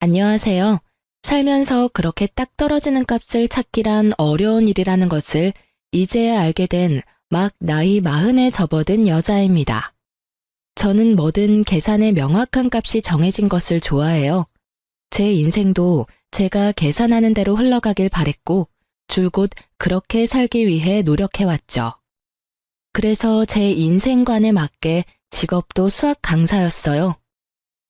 안녕하세요. 살면서 그렇게 딱 떨어지는 값을 찾기란 어려운 일이라는 것을 이제야 알게 된 막 나이 40에 접어든 여자입니다. 저는 뭐든 계산의 명확한 값이 정해진 것을 좋아해요. 제 인생도 제가 계산하는 대로 흘러가길 바랬고 줄곧 그렇게 살기 위해 노력해왔죠. 그래서 제 인생관에 맞게 직업도 수학 강사였어요.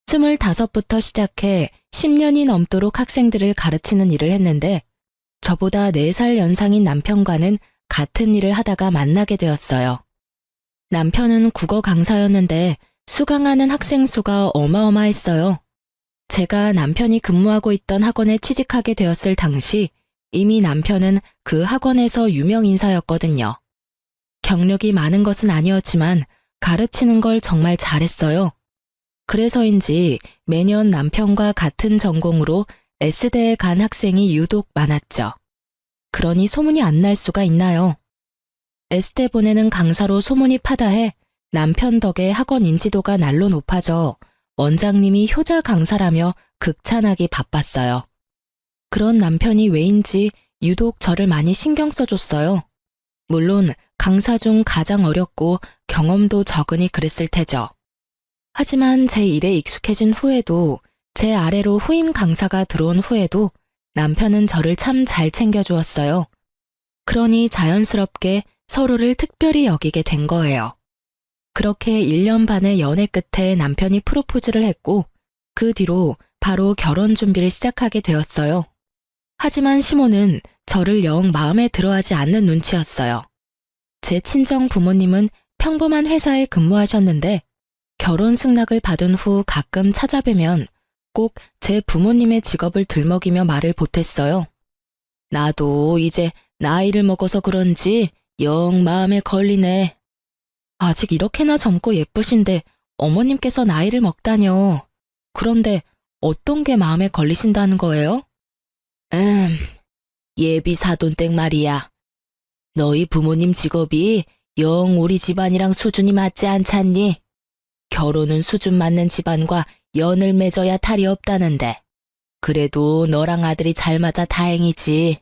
25부터 시작해 10년이 넘도록 학생들을 가르치는 일을 했는데 저보다 4살 연상인 남편과는 같은 일을 하다가 만나게 되었어요. 남편은 국어 강사였는데 수강하는 학생 수가 어마어마했어요. 제가 남편이 근무하고 있던 학원에 취직하게 되었을 당시 이미 남편은 그 학원에서 유명 인사였거든요. 경력이 많은 것은 아니었지만 가르치는 걸 정말 잘했어요. 그래서인지 매년 남편과 같은 전공으로 S대에 간 학생이 유독 많았죠. 그러니 소문이 안 날 수가 있나요? S대 보내는 강사로 소문이 파다해 남편 덕에 학원 인지도가 날로 높아져 원장님이 효자 강사라며 극찬하기 바빴어요. 그런 남편이 왜인지 유독 저를 많이 신경 써줬어요. 물론 강사 중 가장 어렸고 경험도 적으니 그랬을 테죠. 하지만 제 일에 익숙해진 후에도 제 아래로 후임 강사가 들어온 후에도 남편은 저를 참 잘 챙겨주었어요. 그러니 자연스럽게 서로를 특별히 여기게 된 거예요. 그렇게 1년 반의 연애 끝에 남편이 프로포즈를 했고 그 뒤로 바로 결혼 준비를 시작하게 되었어요. 하지만 시모는 저를 영 마음에 들어하지 않는 눈치였어요. 제 친정 부모님은 평범한 회사에 근무하셨는데 결혼 승낙을 받은 후 가끔 찾아뵈면 꼭 제 부모님의 직업을 들먹이며 말을 보탰어요. 나도 이제 나이를 먹어서 그런지 영 마음에 걸리네. 아직 이렇게나 젊고 예쁘신데 어머님께서 나이를 먹다뇨. 그런데 어떤 게 마음에 걸리신다는 거예요? 예비 사돈댁 말이야. 너희 부모님 직업이 영 우리 집안이랑 수준이 맞지 않잖니? 결혼은 수준 맞는 집안과 연을 맺어야 탈이 없다는데. 그래도 너랑 아들이 잘 맞아 다행이지.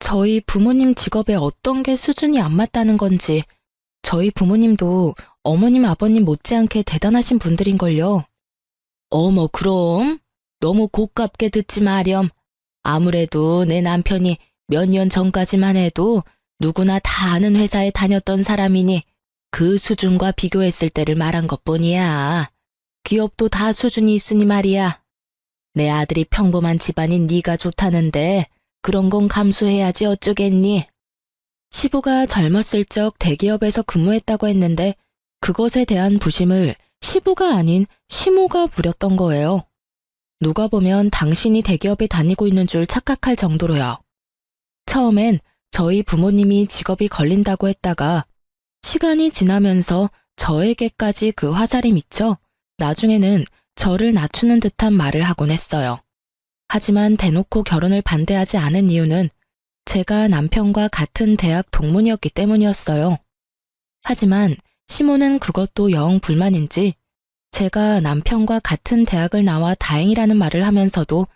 저희 부모님 직업에 어떤 게 수준이 안 맞다는 건지 저희 부모님도 어머님 아버님 못지않게 대단하신 분들인걸요. 어머 그럼 너무 고깝게 듣지 마렴. 아무래도 내 남편이 몇 년 전까지만 해도 누구나 다 아는 회사에 다녔던 사람이니 그 수준과 비교했을 때를 말한 것뿐이야. 기업도 다 수준이 있으니 말이야. 내 아들이 평범한 집안인 네가 좋다는데 그런 건 감수해야지 어쩌겠니? 시부가 젊었을 적 대기업에서 근무했다고 했는데 그것에 대한 부심을 시부가 아닌 시모가 부렸던 거예요. 누가 보면 당신이 대기업에 다니고 있는 줄 착각할 정도로요. 처음엔 저희 부모님이 직업이 걸린다고 했다가 시간이 지나면서 저에게까지 그 화살이 미쳐 나중에는 저를 낮추는 듯한 말을 하곤 했어요. 하지만 대놓고 결혼을 반대하지 않은 이유는 제가 남편과 같은 대학 동문이었기 때문이었어요. 하지만 시모는 그것도 영 불만인지 제가 남편과 같은 대학을 나와 다행이라는 말을 하면서도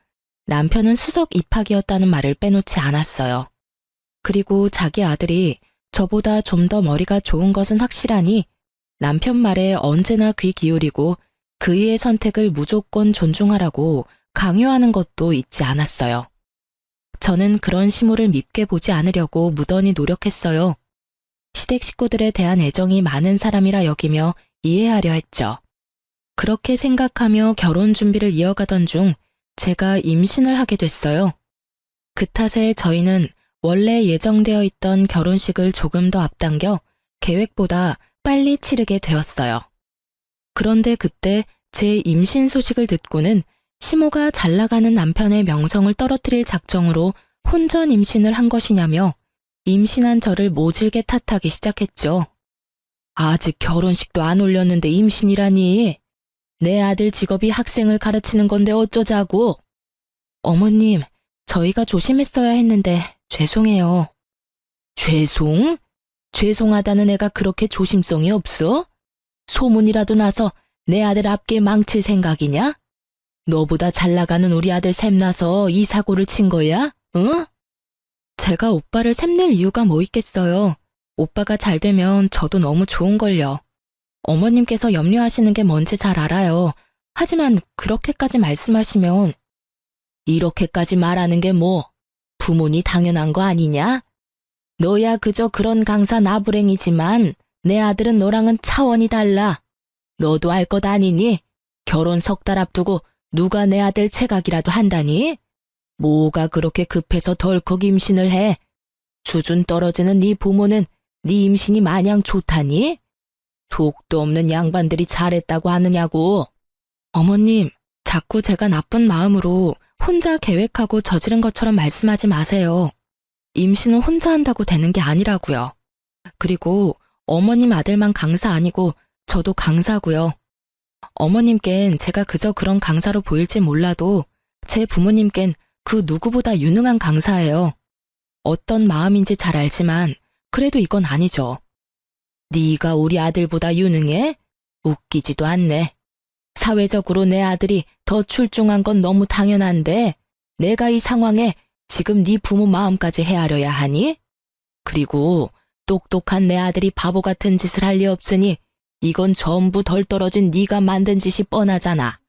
남편은 수석 입학이었다는 말을 빼놓지 않았어요. 그리고 자기 아들이 저보다 좀 더 머리가 좋은 것은 확실하니 남편 말에 언제나 귀 기울이고 그이의 선택을 무조건 존중하라고 강요하는 것도 잊지 않았어요. 저는 그런 시모를 밉게 보지 않으려고 무던히 노력했어요. 시댁 식구들에 대한 애정이 많은 사람이라 여기며 이해하려 했죠. 그렇게 생각하며 결혼 준비를 이어가던 중 제가 임신을 하게 됐어요. 그 탓에 저희는 원래 예정되어 있던 결혼식을 조금 더 앞당겨 계획보다 빨리 치르게 되었어요. 그런데 그때 제 임신 소식을 듣고는 시모가 잘 나가는 남편의 명성을 떨어뜨릴 작정으로 혼전 임신을 한 것이냐며 임신한 저를 모질게 탓하기 시작했죠. 아직 결혼식도 안 올렸는데 임신이라니. 내 아들 직업이 학생을 가르치는 건데 어쩌자고. 어머님, 저희가 조심했어야 했는데 죄송해요. 죄송? 죄송하다는 애가 그렇게 조심성이 없어? 소문이라도 나서 내 아들 앞길 망칠 생각이냐? 너보다 잘 나가는 우리 아들 샘나서 이 사고를 친 거야? 응? 제가 오빠를 샘낼 이유가 뭐 있겠어요. 오빠가 잘 되면 저도 너무 좋은걸요. 어머님께서 염려하시는 게 뭔지 잘 알아요. 하지만 그렇게까지 말씀하시면 이렇게까지 말하는 게 뭐? 부모니 당연한 거 아니냐? 너야 그저 그런 강사 나부랭이지만 내 아들은 너랑은 차원이 달라. 너도 알 것 아니니? 결혼 석 달 앞두고 누가 내 아들 체각이라도 한다니? 뭐가 그렇게 급해서 덜컥 임신을 해? 수준 떨어지는 네 부모는 네 임신이 마냥 좋다니? 속도 없는 양반들이 잘했다고 하느냐고. 어머님, 자꾸 제가 나쁜 마음으로 혼자 계획하고 저지른 것처럼 말씀하지 마세요. 임신은 혼자 한다고 되는 게 아니라고요. 그리고 어머님 아들만 강사 아니고 저도 강사고요. 어머님껜 제가 그저 그런 강사로 보일지 몰라도 제 부모님껜 그 누구보다 유능한 강사예요. 어떤 마음인지 잘 알지만 그래도 이건 아니죠. 네가 우리 아들보다 유능해? 웃기지도 않네. 사회적으로 내 아들이 더 출중한 건 너무 당연한데 내가 이 상황에 지금 네 부모 마음까지 헤아려야 하니? 그리고 똑똑한 내 아들이 바보 같은 짓을 할 리 없으니 이건 전부 덜 떨어진 네가 만든 짓이 뻔하잖아.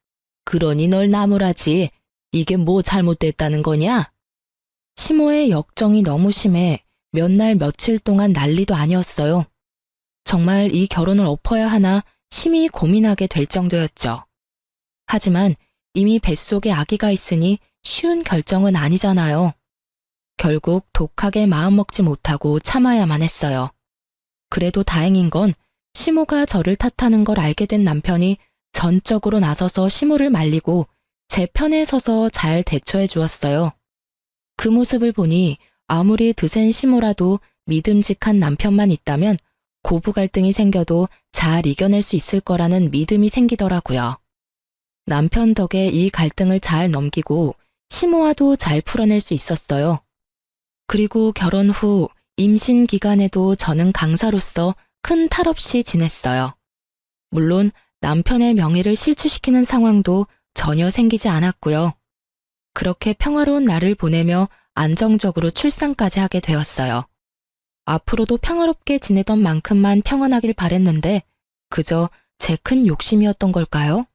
그러니 널 나무라지. 이게 뭐 잘못됐다는 거냐? 시모의 역정이 너무 심해 몇 날 며칠 동안 난리도 아니었어요. 정말 이 결혼을 엎어야 하나 심히 고민하게 될 정도였죠. 하지만 이미 뱃속에 아기가 있으니 쉬운 결정은 아니잖아요. 결국 독하게 마음먹지 못하고 참아야만 했어요. 그래도 다행인 건 시모가 저를 탓하는 걸 알게 된 남편이 전적으로 나서서 시모를 말리고 제 편에 서서 잘 대처해 주었어요. 그 모습을 보니 아무리 드센 시모라도 믿음직한 남편만 있다면 고부 갈등이 생겨도 잘 이겨낼 수 있을 거라는 믿음이 생기더라고요. 남편 덕에 이 갈등을 잘 넘기고 시모와도 잘 풀어낼 수 있었어요. 그리고 결혼 후 임신 기간에도 저는 강사로서 큰 탈 없이 지냈어요. 물론 남편의 명예를 실추시키는 상황도 전혀 생기지 않았고요. 그렇게 평화로운 날을 보내며 안정적으로 출산까지 하게 되었어요. 앞으로도 평화롭게 지내던 만큼만 평안하길 바랬는데 그저 제 큰 욕심이었던 걸까요?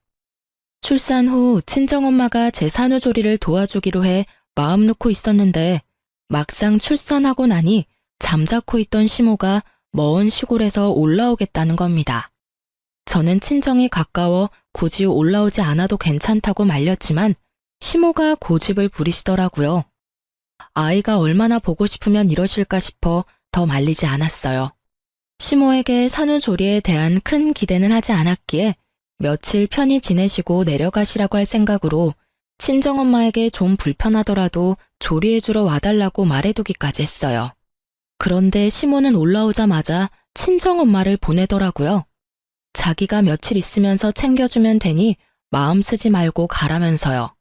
출산 후 친정엄마가 제 산후조리를 도와주기로 해 마음 놓고 있었는데 막상 출산하고 나니 잠자코 있던 시모가 먼 시골에서 올라오겠다는 겁니다. 저는 친정이 가까워 굳이 올라오지 않아도 괜찮다고 말렸지만 시모가 고집을 부리시더라고요. 아이가 얼마나 보고 싶으면 이러실까 싶어 더 말리지 않았어요. 시모에게 산후조리에 대한 큰 기대는 하지 않았기에 며칠 편히 지내시고 내려가시라고 할 생각으로 친정엄마에게 좀 불편하더라도 조리해주러 와달라고 말해두기까지 했어요. 그런데 시모는 올라오자마자 친정엄마를 보내더라고요. 자기가 며칠 있으면서 챙겨주면 되니 마음 쓰지 말고 가라면서요.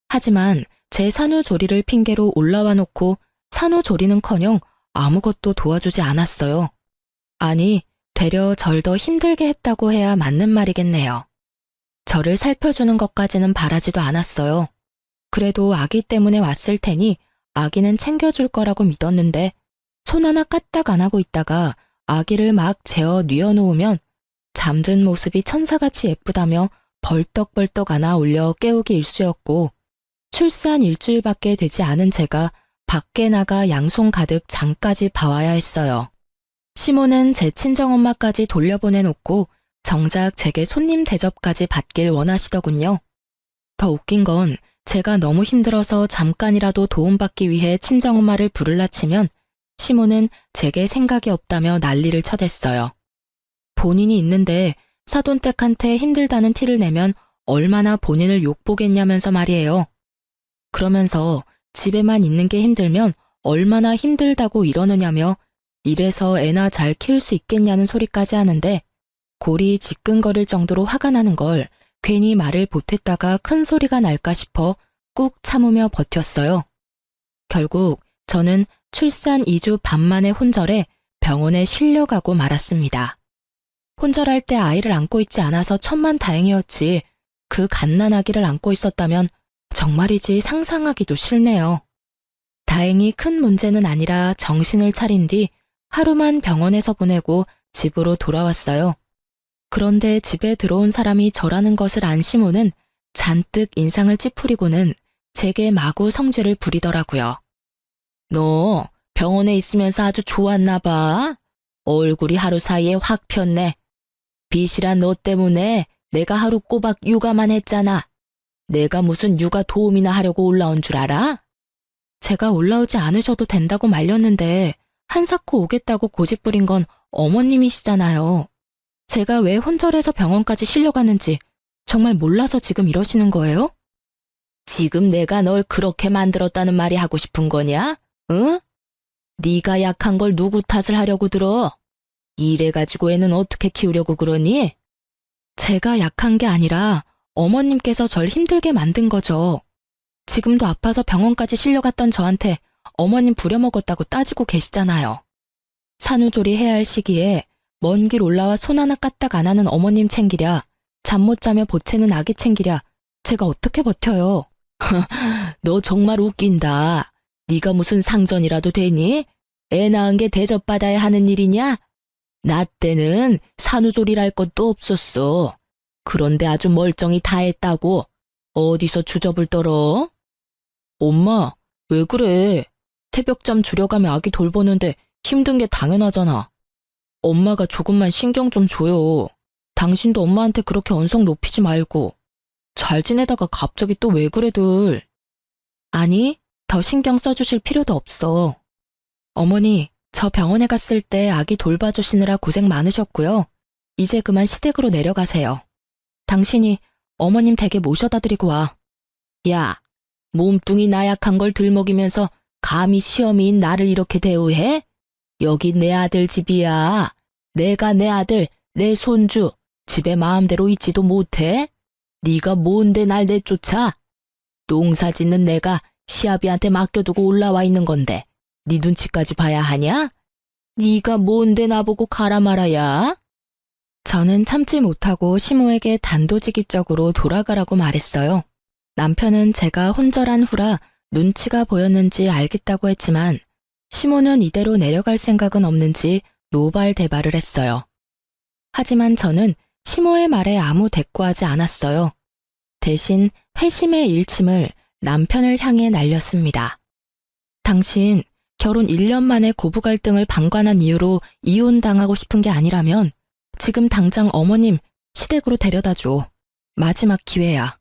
하지만 제 산후조리를 핑계로 올라와 놓고 산후조리는커녕 아무것도 도와주지 않았어요. 아니, 되려 절 더 힘들게 했다고 해야 맞는 말이겠네요. 저를 살펴주는 것까지는 바라지도 않았어요. 그래도 아기 때문에 왔을 테니 아기는 챙겨줄 거라고 믿었는데 손 하나 까딱 안 하고 있다가 아기를 막 재어 뉘어놓으면 잠든 모습이 천사같이 예쁘다며 벌떡벌떡 안아 올려 깨우기 일쑤였고 출산 일주일밖에 되지 않은 제가 밖에 나가 양손 가득 장까지 봐와야 했어요. 시모는 제 친정엄마까지 돌려보내놓고 정작 제게 손님 대접까지 받길 원하시더군요. 더 웃긴 건 제가 너무 힘들어서 잠깐이라도 도움받기 위해 친정엄마를 부를라 치면 시모는 제게 생각이 없다며 난리를 쳐댔어요. 본인이 있는데 사돈댁한테 힘들다는 티를 내면 얼마나 본인을 욕보겠냐면서 말이에요. 그러면서 집에만 있는 게 힘들면 얼마나 힘들다고 이러느냐며 이래서 애나 잘 키울 수 있겠냐는 소리까지 하는데 골이 지끈거릴 정도로 화가 나는 걸 괜히 말을 보탰다가 큰 소리가 날까 싶어 꾹 참으며 버텼어요. 결국 저는 출산 2주 반 만에 혼절해 병원에 실려가고 말았습니다. 혼절할 때 아이를 안고 있지 않아서 천만다행이었지 그 갓난아기를 안고 있었다면 정말이지 상상하기도 싫네요. 다행히 큰 문제는 아니라 정신을 차린 뒤 하루만 병원에서 보내고 집으로 돌아왔어요. 그런데 집에 들어온 사람이 저라는 것을 안 시모는 잔뜩 인상을 찌푸리고는 제게 마구 성질을 부리더라고요. 너 병원에 있으면서 아주 좋았나 봐. 얼굴이 하루 사이에 확 폈네. 빚이란 너 때문에 내가 하루 꼬박 육아만 했잖아. 내가 무슨 육아 도움이나 하려고 올라온 줄 알아? 제가 올라오지 않으셔도 된다고 말렸는데 한사코 오겠다고 고집부린 건 어머님이시잖아요. 제가 왜 혼절해서 병원까지 실려갔는지 정말 몰라서 지금 이러시는 거예요? 지금 내가 널 그렇게 만들었다는 말이 하고 싶은 거냐? 응? 네가 약한 걸 누구 탓을 하려고 들어? 이래가지고 애는 어떻게 키우려고 그러니? 제가 약한 게 아니라 어머님께서 절 힘들게 만든 거죠. 지금도 아파서 병원까지 실려갔던 저한테 어머님 부려먹었다고 따지고 계시잖아요. 산후조리 해야 할 시기에 먼 길 올라와 손 하나 까딱 안 하는 어머님 챙기랴, 잠 못 자며 보채는 아기 챙기랴, 제가 어떻게 버텨요? 너 정말 웃긴다. 네가 무슨 상전이라도 되니? 애 낳은 게 대접받아야 하는 일이냐? 나 때는 산후조리랄 것도 없었어. 그런데 아주 멀쩡히 다 했다고. 어디서 주접을 떨어? 엄마, 왜 그래? 태벽잠 줄여가며 아기 돌보는데 힘든 게 당연하잖아. 엄마가 조금만 신경 좀 줘요. 당신도 엄마한테 그렇게 언성 높이지 말고. 잘 지내다가 갑자기 또 왜 그래들. 아니, 더 신경 써주실 필요도 없어. 어머니, 저 병원에 갔을 때 아기 돌봐주시느라 고생 많으셨고요. 이제 그만 시댁으로 내려가세요. 당신이 어머님 댁에 모셔다 드리고 와. 야, 몸뚱이 나약한 걸 들먹이면서 감히 시어미인 나를 이렇게 대우해? 여기 내 아들 집이야. 내가 내 아들, 내 손주, 집에 마음대로 있지도 못해? 네가 뭔데 날 내쫓아? 농사 짓는 내가 시아비한테 맡겨두고 올라와 있는 건데 네 눈치까지 봐야 하냐? 네가 뭔데 나보고 가라 말아야? 저는 참지 못하고 시모에게 단도직입적으로 돌아가라고 말했어요. 남편은 제가 혼절한 후라 눈치가 보였는지 알겠다고 했지만 시모는 이대로 내려갈 생각은 없는지 노발대발을 했어요. 하지만 저는 시모의 말에 아무 대꾸하지 않았어요. 대신 회심의 일침을 남편을 향해 날렸습니다. 당신 결혼 1년 만에 고부 갈등을 방관한 이유로 이혼당하고 싶은 게 아니라면 지금 당장 어머님 시댁으로 데려다 줘. 마지막 기회야.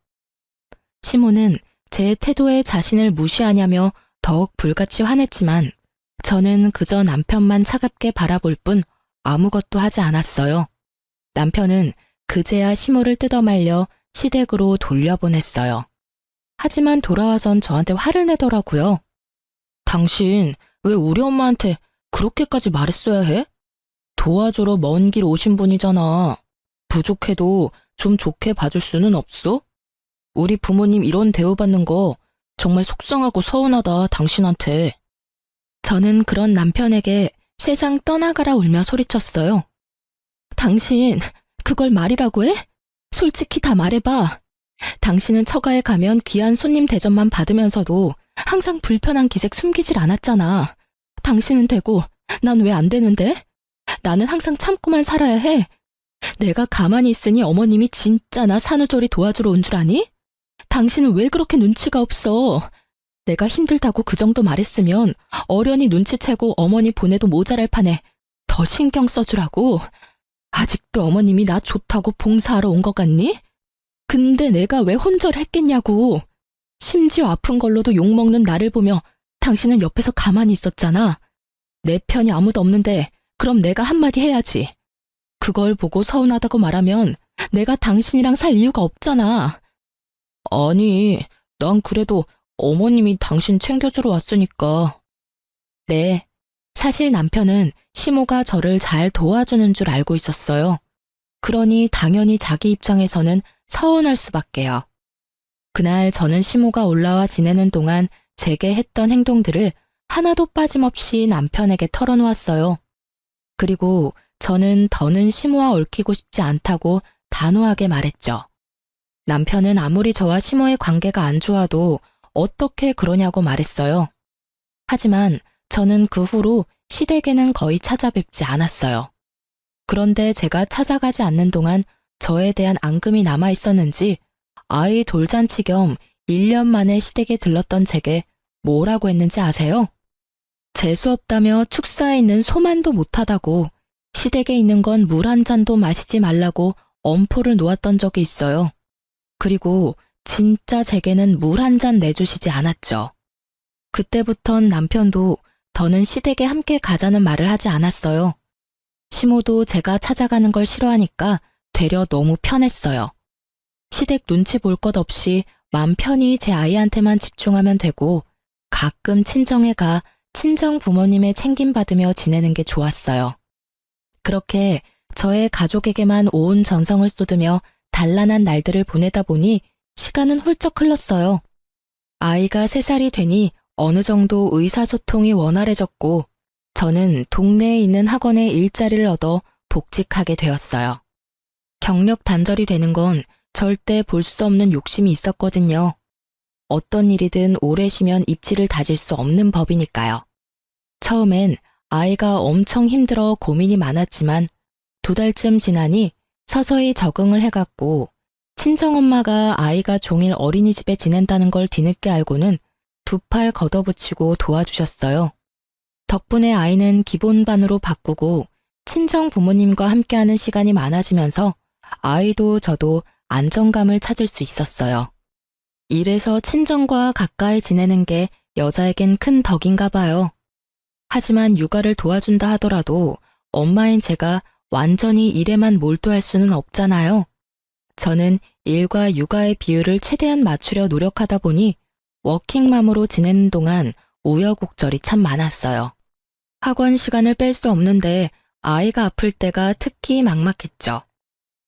시모는 제 태도에 자신을 무시하냐며 더욱 불같이 화냈지만 저는 그저 남편만 차갑게 바라볼 뿐 아무것도 하지 않았어요. 남편은 그제야 시모를 뜯어말려 시댁으로 돌려보냈어요. 하지만 돌아와선 저한테 화를 내더라고요. 당신 왜 우리 엄마한테 그렇게까지 말했어야 해? 도와주러 먼 길 오신 분이잖아. 부족해도 좀 좋게 봐줄 수는 없어? 우리 부모님 이런 대우받는 거 정말 속상하고 서운하다, 당신한테. 저는 그런 남편에게 세상 떠나가라 울며 소리쳤어요. 당신 그걸 말이라고 해? 솔직히 다 말해봐. 당신은 처가에 가면 귀한 손님 대접만 받으면서도 항상 불편한 기색 숨기질 않았잖아. 당신은 되고 난 왜 안 되는데? 나는 항상 참고만 살아야 해. 내가 가만히 있으니 어머님이 진짜 나 산후조리 도와주러 온 줄 아니? 당신은 왜 그렇게 눈치가 없어? 내가 힘들다고 그 정도 말했으면 어련히 눈치채고 어머니 보내도 모자랄 판에 더 신경 써주라고. 아직도 어머님이 나 좋다고 봉사하러 온 것 같니? 근데 내가 왜 혼절했겠냐고. 심지어 아픈 걸로도 욕먹는 나를 보며 당신은 옆에서 가만히 있었잖아. 내 편이 아무도 없는데 그럼 내가 한마디 해야지. 그걸 보고 서운하다고 말하면 내가 당신이랑 살 이유가 없잖아. 아니, 난 그래도 어머님이 당신 챙겨주러 왔으니까. 네, 사실 남편은 시모가 저를 잘 도와주는 줄 알고 있었어요. 그러니 당연히 자기 입장에서는 서운할 수밖에요. 그날 저는 시모가 올라와 지내는 동안 제게 했던 행동들을 하나도 빠짐없이 남편에게 털어놓았어요. 그리고 저는 더는 시모와 얽히고 싶지 않다고 단호하게 말했죠. 남편은 아무리 저와 시모의 관계가 안 좋아도 어떻게 그러냐고 말했어요. 하지만 저는 그 후로 시댁에는 거의 찾아뵙지 않았어요. 그런데 제가 찾아가지 않는 동안 저에 대한 앙금이 남아 있었는지 아이 돌잔치 겸 1년 만에 시댁에 들렀던 제게 뭐라고 했는지 아세요? 재수없다며 축사에 있는 소만도 못하다고 시댁에 있는 건 물 한 잔도 마시지 말라고 엄포를 놓았던 적이 있어요. 그리고 진짜 제게는 물 한 잔 내주시지 않았죠. 그때부턴 남편도 더는 시댁에 함께 가자는 말을 하지 않았어요. 시모도 제가 찾아가는 걸 싫어하니까 되려 너무 편했어요. 시댁 눈치 볼 것 없이 맘 편히 제 아이한테만 집중하면 되고 가끔 친정에 가 친정 부모님의 챙김받으며 지내는 게 좋았어요. 그렇게 저의 가족에게만 온 정성을 쏟으며 단란한 날들을 보내다 보니 시간은 훌쩍 흘렀어요. 아이가 3살이 되니 어느 정도 의사소통이 원활해졌고 저는 동네에 있는 학원에 일자리를 얻어 복직하게 되었어요. 경력 단절이 되는 건 절대 볼 수 없는 욕심이 있었거든요. 어떤 일이든 오래 쉬면 입지를 다질 수 없는 법이니까요. 처음엔 아이가 엄청 힘들어 고민이 많았지만 2달쯤 지나니 서서히 적응을 해갔고 친정엄마가 아이가 종일 어린이집에 지낸다는 걸 뒤늦게 알고는 2팔 걷어붙이고 도와주셨어요. 덕분에 아이는 기본반으로 바꾸고 친정 부모님과 함께하는 시간이 많아지면서 아이도 저도 안정감을 찾을 수 있었어요. 이래서 친정과 가까이 지내는 게 여자에겐 큰 덕인가 봐요. 하지만 육아를 도와준다 하더라도 엄마인 제가 완전히 일에만 몰두할 수는 없잖아요. 저는 일과 육아의 비율을 최대한 맞추려 노력하다 보니 워킹맘으로 지내는 동안 우여곡절이 참 많았어요. 학원 시간을 뺄 수 없는데 아이가 아플 때가 특히 막막했죠.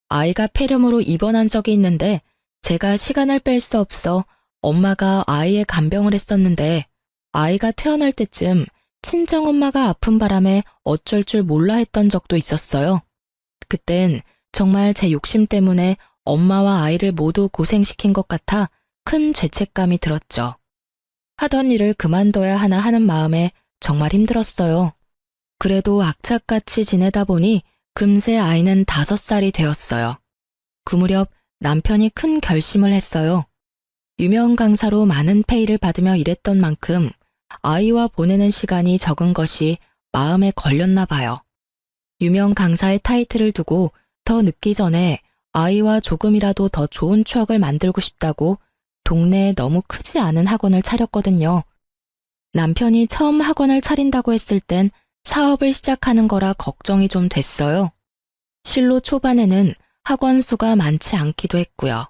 아이가 폐렴으로 입원한 적이 있는데 제가 시간을 뺄 수 없어 엄마가 아이의 간병을 했었는데 아이가 퇴원할 때쯤 친정엄마가 아픈 바람에 어쩔 줄 몰라 했던 적도 있었어요. 그땐 정말 제 욕심 때문에 엄마와 아이를 모두 고생시킨 것 같아 큰 죄책감이 들었죠. 하던 일을 그만둬야 하나 하는 마음에 정말 힘들었어요. 그래도 악착같이 지내다 보니 금세 아이는 5살이 되었어요. 그 무렵 남편이 큰 결심을 했어요. 유명 강사로 많은 페이를 받으며 일했던 만큼 아이와 보내는 시간이 적은 것이 마음에 걸렸나 봐요. 유명 강사의 타이틀을 두고 더 늦기 전에 아이와 조금이라도 더 좋은 추억을 만들고 싶다고 동네에 너무 크지 않은 학원을 차렸거든요. 남편이 처음 학원을 차린다고 했을 땐 사업을 시작하는 거라 걱정이 좀 됐어요. 실로 초반에는 학원 수가 많지 않기도 했고요.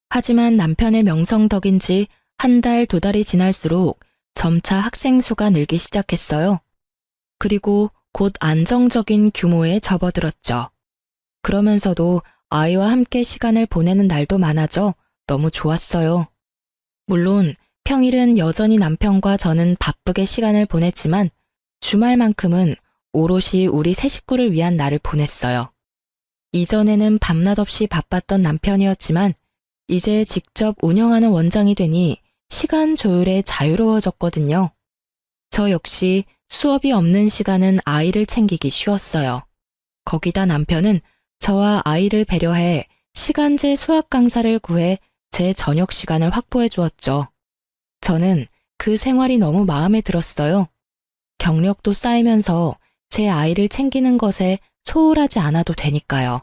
하지만 남편의 명성 덕인지 1달, 2달이 지날수록 점차 학생 수가 늘기 시작했어요. 그리고 곧 안정적인 규모에 접어들었죠. 그러면서도 아이와 함께 시간을 보내는 날도 많아져 너무 좋았어요. 물론 평일은 여전히 남편과 저는 바쁘게 시간을 보냈지만 주말만큼은 오롯이 우리 세 식구를 위한 날을 보냈어요. 이전에는 밤낮 없이 바빴던 남편이었지만 이제 직접 운영하는 원장이 되니 시간 조율에 자유로워졌거든요. 저 역시 수업이 없는 시간은 아이를 챙기기 쉬웠어요. 거기다 남편은 저와 아이를 배려해 시간제 수학 강사를 구해 제 저녁 시간을 확보해 주었죠. 저는 그 생활이 너무 마음에 들었어요. 경력도 쌓이면서 제 아이를 챙기는 것에 소홀하지 않아도 되니까요.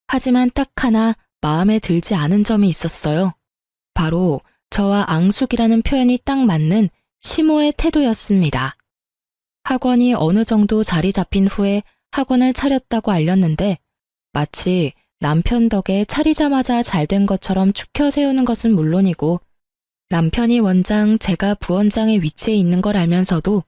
하지만 딱 하나 마음에 들지 않은 점이 있었어요. 바로 저와 앙숙이라는 표현이 딱 맞는 시모의 태도였습니다. 학원이 어느 정도 자리 잡힌 후에 학원을 차렸다고 알렸는데 마치 남편 덕에 차리자마자 잘 된 것처럼 추켜 세우는 것은 물론이고 남편이 원장, 제가 부원장의 위치에 있는 걸 알면서도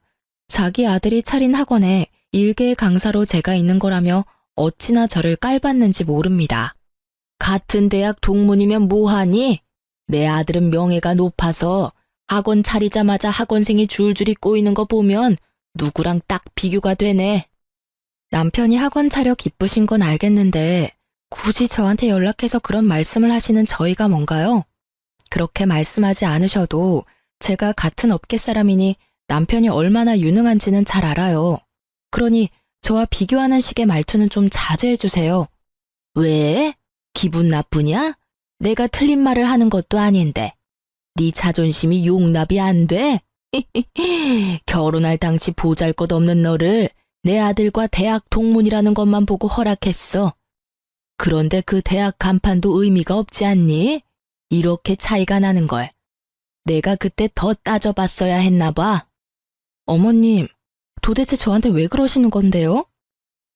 자기 아들이 차린 학원에 일개 강사로 제가 있는 거라며 어찌나 저를 깔봤는지 모릅니다. 같은 대학 동문이면 뭐하니? 내 아들은 명예가 높아서 학원 차리자마자 학원생이 줄줄이 꼬이는 거 보면 누구랑 딱 비교가 되네. 남편이 학원 차려 기쁘신 건 알겠는데 굳이 저한테 연락해서 그런 말씀을 하시는 저희가 뭔가요? 그렇게 말씀하지 않으셔도 제가 같은 업계 사람이니 남편이 얼마나 유능한지는 잘 알아요. 그러니 저와 비교하는 식의 말투는 좀 자제해 주세요. 왜? 기분 나쁘냐? 내가 틀린 말을 하는 것도 아닌데. 네 자존심이 용납이 안 돼? 결혼할 당시 보잘것없는 너를 내 아들과 대학 동문이라는 것만 보고 허락했어. 그런데 그 대학 간판도 의미가 없지 않니? 이렇게 차이가 나는 걸. 내가 그때 더 따져봤어야 했나 봐. 어머님, 도대체 저한테 왜 그러시는 건데요?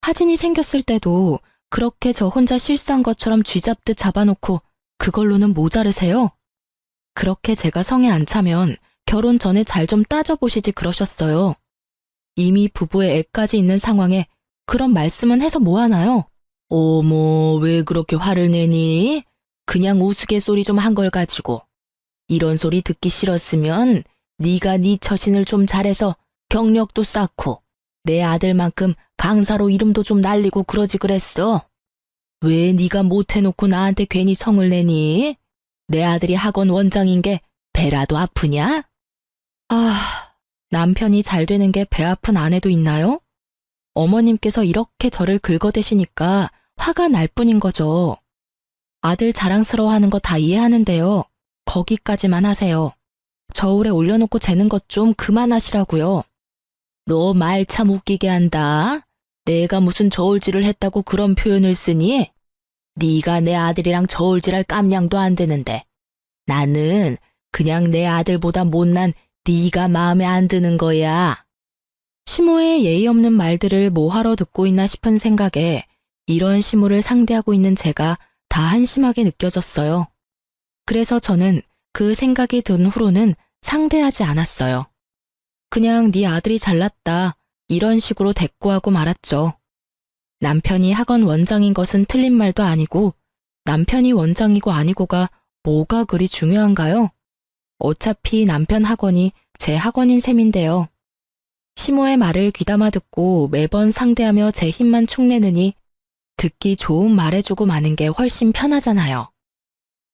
하진이 생겼을 때도 그렇게 저 혼자 실수한 것처럼 쥐잡듯 잡아놓고 그걸로는 모자르세요? 그렇게 제가 성에 안 차면 결혼 전에 잘 좀 따져보시지 그러셨어요. 이미 부부의 애까지 있는 상황에 그런 말씀은 해서 뭐하나요? 어머, 왜 그렇게 화를 내니? 그냥 우스갯소리 좀 한 걸 가지고. 이런 소리 듣기 싫었으면 네가 네 처신을 좀 잘해서 경력도 쌓고 내 아들만큼 강사로 이름도 좀 날리고 그러지 그랬어. 왜 네가 못해놓고 나한테 괜히 성을 내니? 내 아들이 학원 원장인 게 배라도 아프냐? 아, 남편이 잘 되는 게 배 아픈 아내도 있나요? 어머님께서 이렇게 저를 긁어대시니까 화가 날 뿐인 거죠. 아들 자랑스러워하는 거 다 이해하는데요. 거기까지만 하세요. 저울에 올려놓고 재는 것 좀 그만하시라고요. 너 말 참 웃기게 한다. 내가 무슨 저울질을 했다고 그런 표현을 쓰니? 네가 내 아들이랑 저울질할 깜냥도 안 되는데. 나는 그냥 내 아들보다 못난 네가 마음에 안 드는 거야. 시모의 예의 없는 말들을 뭐하러 듣고 있나 싶은 생각에 이런 시모를 상대하고 있는 제가 다 한심하게 느껴졌어요. 그래서 저는 그 생각이 든 후로는 상대하지 않았어요. 그냥 네 아들이 잘났다 이런 식으로 대꾸하고 말았죠. 남편이 학원 원장인 것은 틀린 말도 아니고 남편이 원장이고 아니고가 뭐가 그리 중요한가요? 어차피 남편 학원이 제 학원인 셈인데요. 시모의 말을 귀담아 듣고 매번 상대하며 제 힘만 축내느니 듣기 좋은 말해주고 마는 게 훨씬 편하잖아요.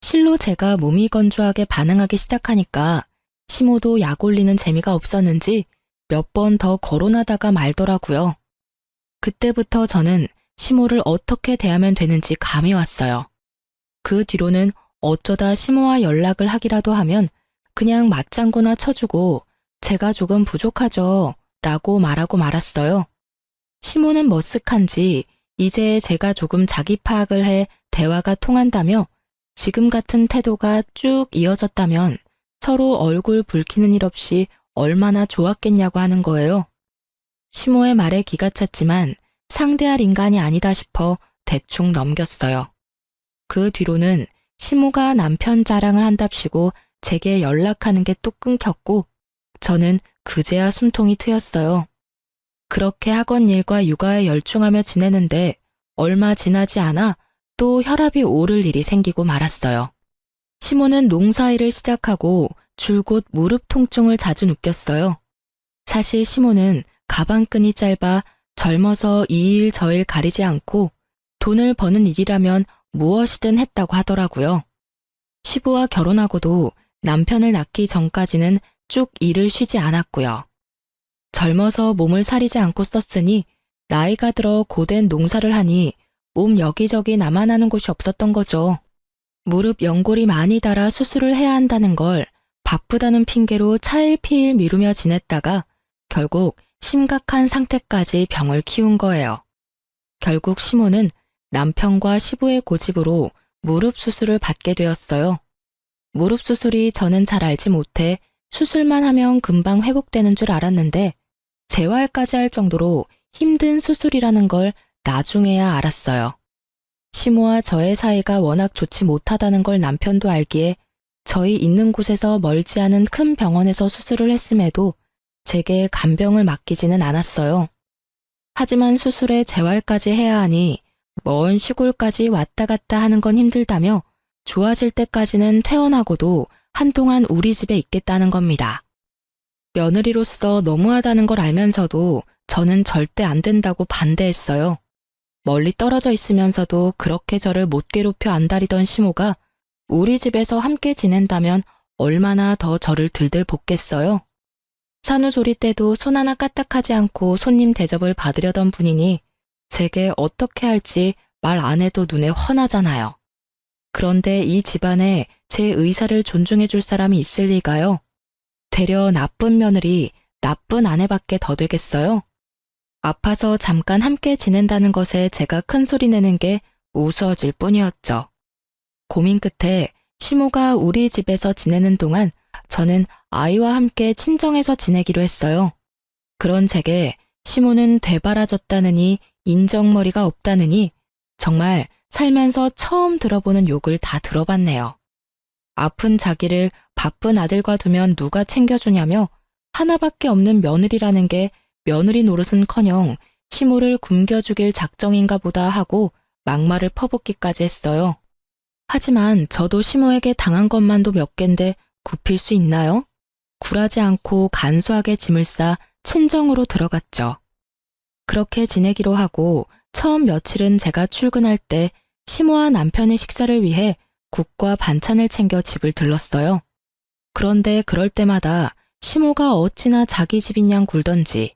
실로 제가 무미건조하게 반응하기 시작하니까 시모도 약 올리는 재미가 없었는지 몇 번 더 거론하다가 말더라고요. 그때부터 저는 시모를 어떻게 대하면 되는지 감이 왔어요. 그 뒤로는 어쩌다 시모와 연락을 하기라도 하면 그냥 맞장구나 쳐주고 제가 조금 부족하죠 라고 말하고 말았어요. 시모는 머쓱한지 이제 제가 조금 자기 파악을 해 대화가 통한다며 지금 같은 태도가 쭉 이어졌다면 서로 얼굴 붉히는 일 없이 얼마나 좋았겠냐고 하는 거예요. 시모의 말에 기가 찼지만 상대할 인간이 아니다 싶어 대충 넘겼어요. 그 뒤로는 시모가 남편 자랑을 한답시고 제게 연락하는 게 뚝 끊겼고 저는 그제야 숨통이 트였어요. 그렇게 학원 일과 육아에 열중하며 지내는데 얼마 지나지 않아 또 혈압이 오를 일이 생기고 말았어요. 시모는 농사일을 시작하고 줄곧 무릎 통증을 자주 느꼈어요. 사실 시모는 가방끈이 짧아 젊어서 이 일 저 일 가리지 않고 돈을 버는 일이라면 무엇이든 했다고 하더라고요. 시부와 결혼하고도 남편을 낳기 전까지는 쭉 일을 쉬지 않았고요. 젊어서 몸을 사리지 않고 썼으니 나이가 들어 고된 농사를 하니 몸 여기저기 남아나는 곳이 없었던 거죠. 무릎 연골이 많이 닳아 수술을 해야 한다는 걸 바쁘다는 핑계로 차일피일 미루며 지냈다가 결국 심각한 상태까지 병을 키운 거예요. 결국 시모는 남편과 시부의 고집으로 무릎 수술을 받게 되었어요. 무릎 수술이 저는 잘 알지 못해 수술만 하면 금방 회복되는 줄 알았는데 재활까지 할 정도로 힘든 수술이라는 걸 나중에야 알았어요. 시모와 저의 사이가 워낙 좋지 못하다는 걸 남편도 알기에 저희 있는 곳에서 멀지 않은 큰 병원에서 수술을 했음에도 제게 간병을 맡기지는 않았어요. 하지만 수술에 재활까지 해야 하니 먼 시골까지 왔다 갔다 하는 건 힘들다며 좋아질 때까지는 퇴원하고도 한동안 우리 집에 있겠다는 겁니다. 며느리로서 너무하다는 걸 알면서도 저는 절대 안 된다고 반대했어요. 멀리 떨어져 있으면서도 그렇게 저를 못 괴롭혀 안달이던 시모가 우리 집에서 함께 지낸다면 얼마나 더 저를 들들 볶겠어요. 산후조리 때도 손 하나 까딱하지 않고 손님 대접을 받으려던 분이니 제게 어떻게 할지 말 안 해도 눈에 훤하잖아요. 그런데 이 집안에 제 의사를 존중해 줄 사람이 있을 리가요? 되려 나쁜 며느리, 나쁜 아내밖에 더 되겠어요? 아파서 잠깐 함께 지낸다는 것에 제가 큰 소리 내는 게 우스워질 뿐이었죠. 고민 끝에 시모가 우리 집에서 지내는 동안 저는 아이와 함께 친정에서 지내기로 했어요. 그런 제게 시모는 되바라졌다느니 인정머리가 없다느니 정말 살면서 처음 들어보는 욕을 다 들어봤네요. 아픈 자기를 바쁜 아들과 두면 누가 챙겨주냐며 하나밖에 없는 며느리라는 게 며느리 노릇은커녕 시모를 굶겨 죽일 작정인가 보다 하고 막말을 퍼붓기까지 했어요. 하지만 저도 시모에게 당한 것만도 몇 갠데 굽힐 수 있나요? 굴하지 않고 간소하게 짐을 싸 친정으로 들어갔죠. 그렇게 지내기로 하고 처음 며칠은 제가 출근할 때 시모와 남편의 식사를 위해 국과 반찬을 챙겨 집을 들렀어요. 그런데 그럴 때마다 시모가 어찌나 자기 집인 양 굴던지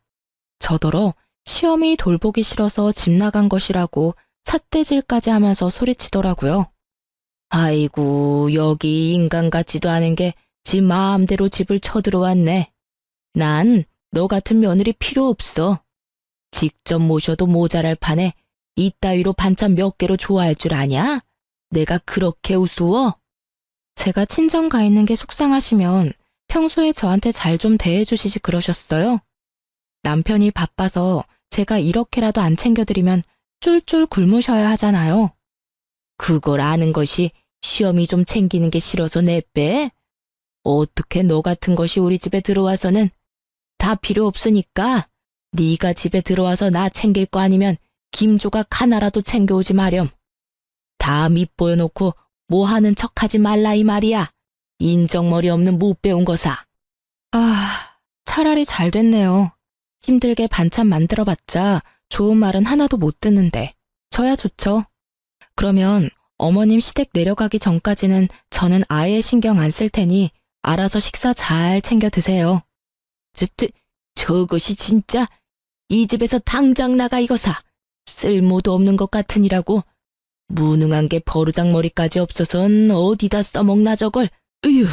저더러 시어미 돌보기 싫어서 집 나간 것이라고 삿대질까지 하면서 소리치더라고요. 아이고, 여기 인간 같지도 않은 게 지 마음대로 집을 쳐들어왔네. 난 너 같은 며느리 필요 없어. 직접 모셔도 모자랄 판에 이따위로 반찬 몇 개로 좋아할 줄 아냐? 내가 그렇게 우스워? 제가 친정 가 있는 게 속상하시면 평소에 저한테 잘 좀 대해주시지 그러셨어요. 남편이 바빠서 제가 이렇게라도 안 챙겨드리면 쫄쫄 굶으셔야 하잖아요. 그걸 아는 것이 시어미 좀 챙기는 게 싫어서 내빼? 어떻게 너 같은 것이 우리 집에 들어와서는 다 필요 없으니까 네가 집에 들어와서 나 챙길 거 아니면 김조각 하나라도 챙겨오지 마렴. 다 밑보여놓고 뭐 하는 척하지 말라 이 말이야. 인정머리 없는 못 배운 거사. 아, 차라리 잘 됐네요. 힘들게 반찬 만들어봤자 좋은 말은 하나도 못 듣는데 저야 좋죠. 그러면 어머님 시댁 내려가기 전까지는 저는 아예 신경 안 쓸 테니 알아서 식사 잘 챙겨 드세요. 저것이 진짜 이 집에서 당장 나가 이거사. 쓸모도 없는 것 같으니라고. 무능한 게 버르장머리까지 없어선 어디다 써먹나 저걸. 으유.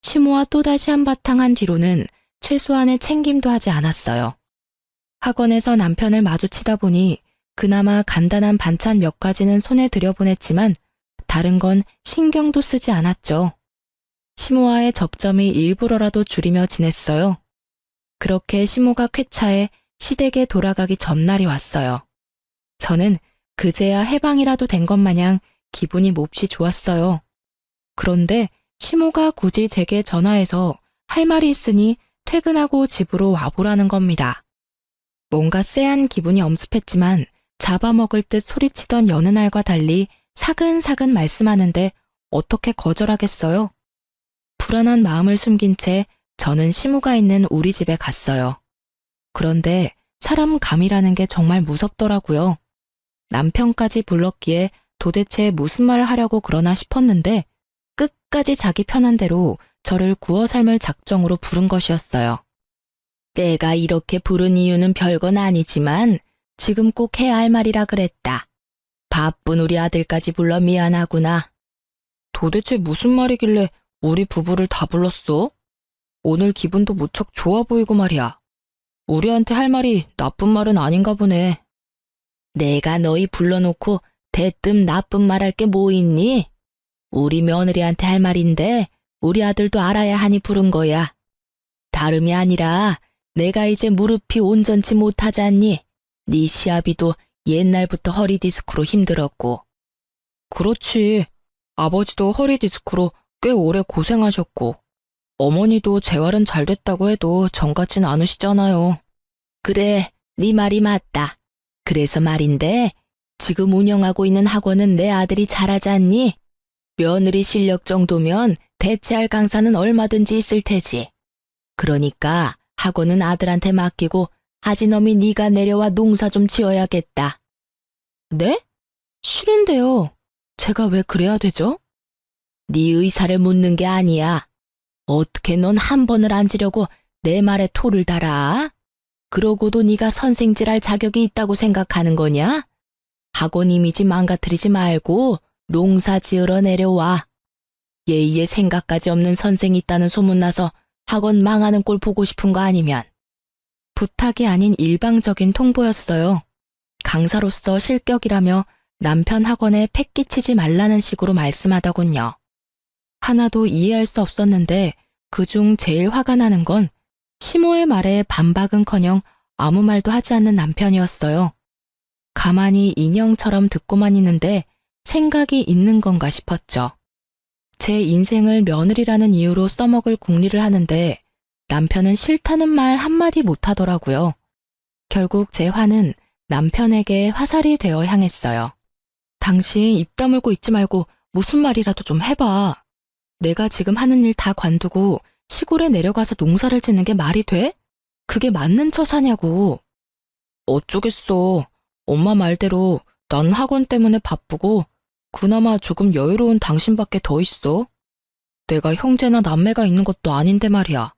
시모와 또다시 한바탕 한 뒤로는 최소한의 챙김도 하지 않았어요. 학원에서 남편을 마주치다 보니 그나마 간단한 반찬 몇 가지는 손에 들여보냈지만 다른 건 신경도 쓰지 않았죠. 시모와의 접점이 일부러라도 줄이며 지냈어요. 그렇게 시모가 쾌차해 시댁에 돌아가기 전날이 왔어요. 저는 그제야 해방이라도 된 것 마냥 기분이 몹시 좋았어요. 그런데 시모가 굳이 제게 전화해서 할 말이 있으니 퇴근하고 집으로 와보라는 겁니다. 뭔가 쎄한 기분이 엄습했지만 잡아먹을 듯 소리치던 여느 날과 달리 사근사근 말씀하는데 어떻게 거절하겠어요? 불안한 마음을 숨긴 채 저는 시모가 있는 우리 집에 갔어요. 그런데 사람 감이라는 게 정말 무섭더라고요. 남편까지 불렀기에 도대체 무슨 말을 하려고 그러나 싶었는데 끝까지 자기 편한 대로 저를 구워 삶을 작정으로 부른 것이었어요. 내가 이렇게 부른 이유는 별건 아니지만 지금 꼭 해야 할 말이라 그랬다. 바쁜 우리 아들까지 불러 미안하구나. 도대체 무슨 말이길래 우리 부부를 다 불렀어? 오늘 기분도 무척 좋아 보이고 말이야. 우리한테 할 말이 나쁜 말은 아닌가 보네. 내가 너희 불러놓고 대뜸 나쁜 말 할 게 뭐 있니? 우리 며느리한테 할 말인데 우리 아들도 알아야 하니 부른 거야. 다름이 아니라 내가 이제 무릎이 온전치 못하지 않니? 네 시아비도 옛날부터 허리 디스크로 힘들었고. 그렇지. 아버지도 허리 디스크로 꽤 오래 고생하셨고 어머니도 재활은 잘 됐다고 해도 정같진 않으시잖아요. 그래, 네 말이 맞다. 그래서 말인데 지금 운영하고 있는 학원은 내 아들이 잘하지 않니? 며느리 실력 정도면 대체할 강사는 얼마든지 있을 테지. 그러니까 학원은 아들한테 맡기고 하진엄이 네가 내려와 농사 좀 지어야겠다. 네? 싫은데요. 제가 왜 그래야 되죠? 네 의사를 묻는 게 아니야. 어떻게 넌 한 번을 앉으려고 내 말에 토를 달아? 그러고도 네가 선생질할 자격이 있다고 생각하는 거냐? 학원 이미지 망가뜨리지 말고 농사 지으러 내려와. 예의에 생각까지 없는 선생이 있다는 소문나서 학원 망하는 꼴 보고 싶은 거 아니면. 부탁이 아닌 일방적인 통보였어요. 강사로서 실격이라며 남편 학원에 패 끼치지 말라는 식으로 말씀하더군요. 하나도 이해할 수 없었는데 그중 제일 화가 나는 건 시모의 말에 반박은커녕 아무 말도 하지 않는 남편이었어요. 가만히 인형처럼 듣고만 있는데 생각이 있는 건가 싶었죠. 제 인생을 며느리라는 이유로 써먹을 궁리를 하는데 남편은 싫다는 말 한마디 못하더라고요. 결국 제 화는 남편에게 화살이 되어 향했어요. 당신 입 다물고 있지 말고 무슨 말이라도 좀 해봐. 내가 지금 하는 일 다 관두고 시골에 내려가서 농사를 짓는 게 말이 돼? 그게 맞는 처사냐고. 어쩌겠어. 엄마 말대로 난 학원 때문에 바쁘고 그나마 조금 여유로운 당신밖에 더 있어. 내가 형제나 남매가 있는 것도 아닌데 말이야.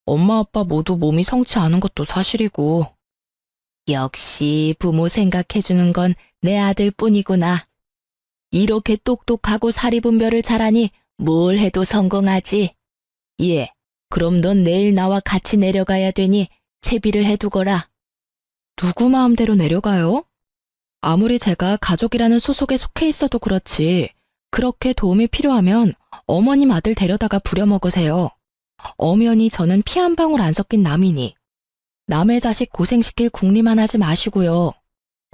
엄마 아빠 모두 몸이 성치 않은 것도 사실이고. 역시 부모 생각해주는 건 내 아들뿐이구나. 이렇게 똑똑하고 사리분별을 잘하니 뭘 해도 성공하지. 예, 그럼 넌 내일 나와 같이 내려가야 되니 채비를 해두거라. 누구 마음대로 내려가요? 아무리 제가 가족이라는 소속에 속해 있어도 그렇지. 그렇게 도움이 필요하면 어머님 아들 데려다가 부려먹으세요. 엄연히 저는 피 한 방울 안 섞인 남이니. 남의 자식 고생시킬 궁리만 하지 마시고요.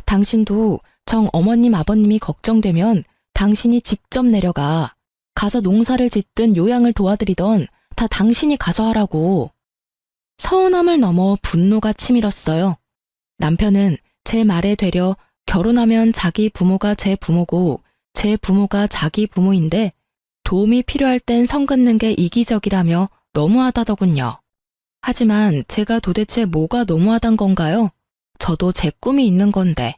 당신도 정 어머님 아버님이 걱정되면 당신이 직접 내려가. 가서 농사를 짓든 요양을 도와드리던 다 당신이 가서 하라고. 서운함을 넘어 분노가 치밀었어요. 남편은 제 말에 되려 결혼하면 자기 부모가 제 부모고 제 부모가 자기 부모인데 도움이 필요할 땐 선 긋는 게 이기적이라며 너무하다더군요. 하지만 제가 도대체 뭐가 너무하단 건가요? 저도 제 꿈이 있는 건데.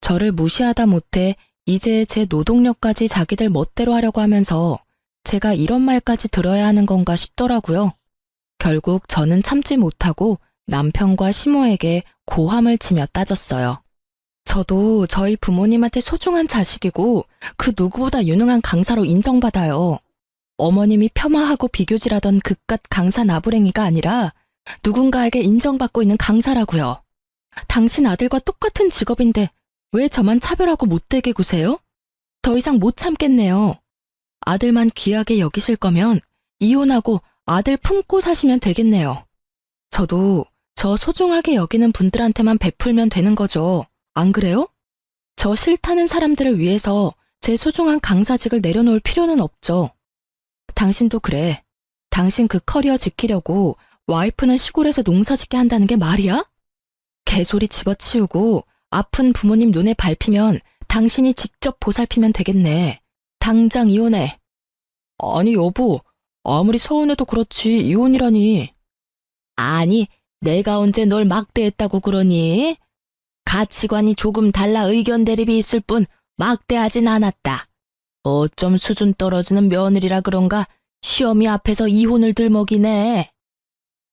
저를 무시하다 못해 이제 제 노동력까지 자기들 멋대로 하려고 하면서 제가 이런 말까지 들어야 하는 건가 싶더라고요. 결국 저는 참지 못하고 남편과 시모에게 고함을 치며 따졌어요. 저도 저희 부모님한테 소중한 자식이고 그 누구보다 유능한 강사로 인정받아요. 어머님이 폄하하고 비교질하던 그깟 강사 나부랭이가 아니라 누군가에게 인정받고 있는 강사라고요. 당신 아들과 똑같은 직업인데 왜 저만 차별하고 못되게 구세요? 더 이상 못 참겠네요. 아들만 귀하게 여기실 거면 이혼하고 아들 품고 사시면 되겠네요. 저도 저 소중하게 여기는 분들한테만 베풀면 되는 거죠. 안 그래요? 저 싫다는 사람들을 위해서 제 소중한 강사직을 내려놓을 필요는 없죠. 당신도 그래. 당신 그 커리어 지키려고 와이프는 시골에서 농사 짓게 한다는 게 말이야? 개소리 집어치우고 아픈 부모님 눈에 밟히면 당신이 직접 보살피면 되겠네. 당장 이혼해. 아니 여보, 아무리 서운해도 그렇지 이혼이라니. 아니, 내가 언제 널 막대했다고 그러니? 가치관이 조금 달라 의견 대립이 있을 뿐 막대하진 않았다. 어쩜 수준 떨어지는 며느리라 그런가 시어미 앞에서 이혼을 들먹이네.